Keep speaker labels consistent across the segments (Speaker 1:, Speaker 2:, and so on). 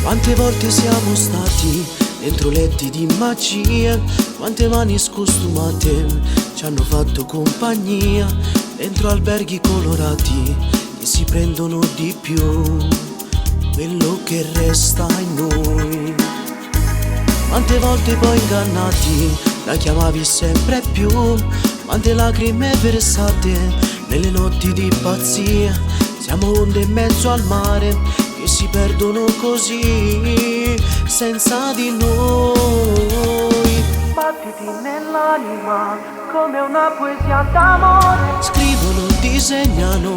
Speaker 1: Quante volte siamo stati dentro letti di magia, quante mani scostumate ci hanno fatto compagnia, dentro alberghi colorati che si prendono di più quello che resta in noi. Quante volte poi ingannati la chiamavi sempre più, quante lacrime versate nelle notti di pazzia. Siamo onde in mezzo al mare che si perdono così senza di noi.
Speaker 2: Battiti nell'anima come una poesia d'amore.
Speaker 1: Scrivono, disegnano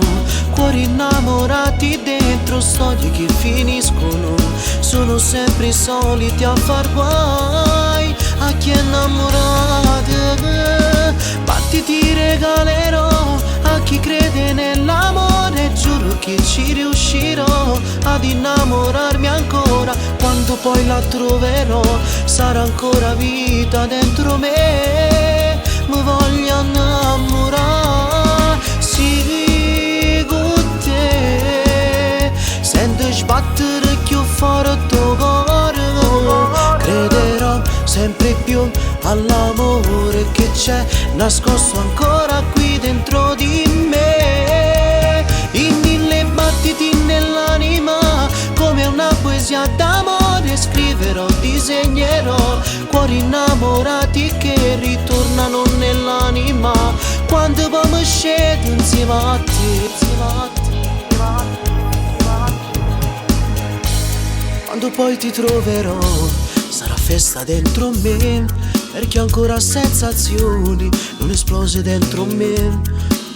Speaker 1: cuori innamorati dentro storie che finiscono. Sono sempre i soliti a far guai a chi è innamorato. Infatti ti regalerò a chi crede nell'amore, giuro che ci riuscirò ad innamorarmi ancora. Quando poi la troverò sarà ancora vita dentro me, mi voglio innamorare, sì, con te. Sento sbattere più forte il cuore, crederò sempre più all'amore che c'è nascosto ancora qui dentro di me. In mille battiti nell'anima come una poesia d'amore, scriverò, disegnerò cuori innamorati che ritornano nell'anima quando poi scedo insieme a te. Quando poi ti troverò sarà festa dentro me, perché ancora sensazioni non esplose dentro me.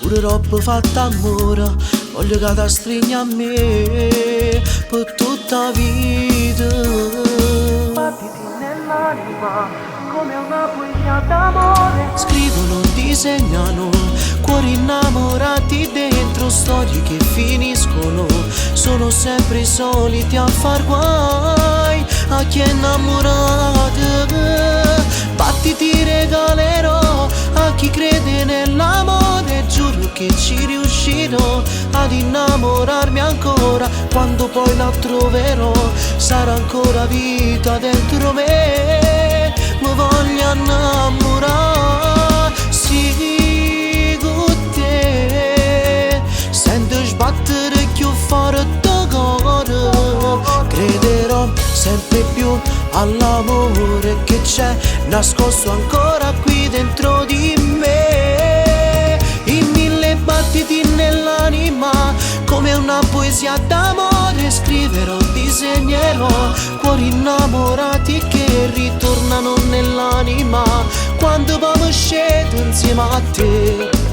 Speaker 1: Pure troppo fatta amore, voglio che ti stringi a me per tutta vita.
Speaker 2: Battiti nell'anima come una poesia d'amore.
Speaker 1: Scrivono, disegnano cuori innamorati dentro storie che finiscono. Sono sempre i soliti a far guai a chi è innamorato. Infatti ti regalerò a chi crede nell'amore, giuro che ci riuscirò ad innamorarmi ancora. Quando poi la troverò sarà ancora vita dentro me, mi voglio innamorare, sì, con te. Sento sbattere più forte il cuore, crederò sempre più all'amore che c'è nascosto ancora qui dentro di me. In mille battiti nell'anima come una poesia d'amore, scriverò, disegnerò cuori innamorati che ritornano nell'anima quando poi scedo insieme a te.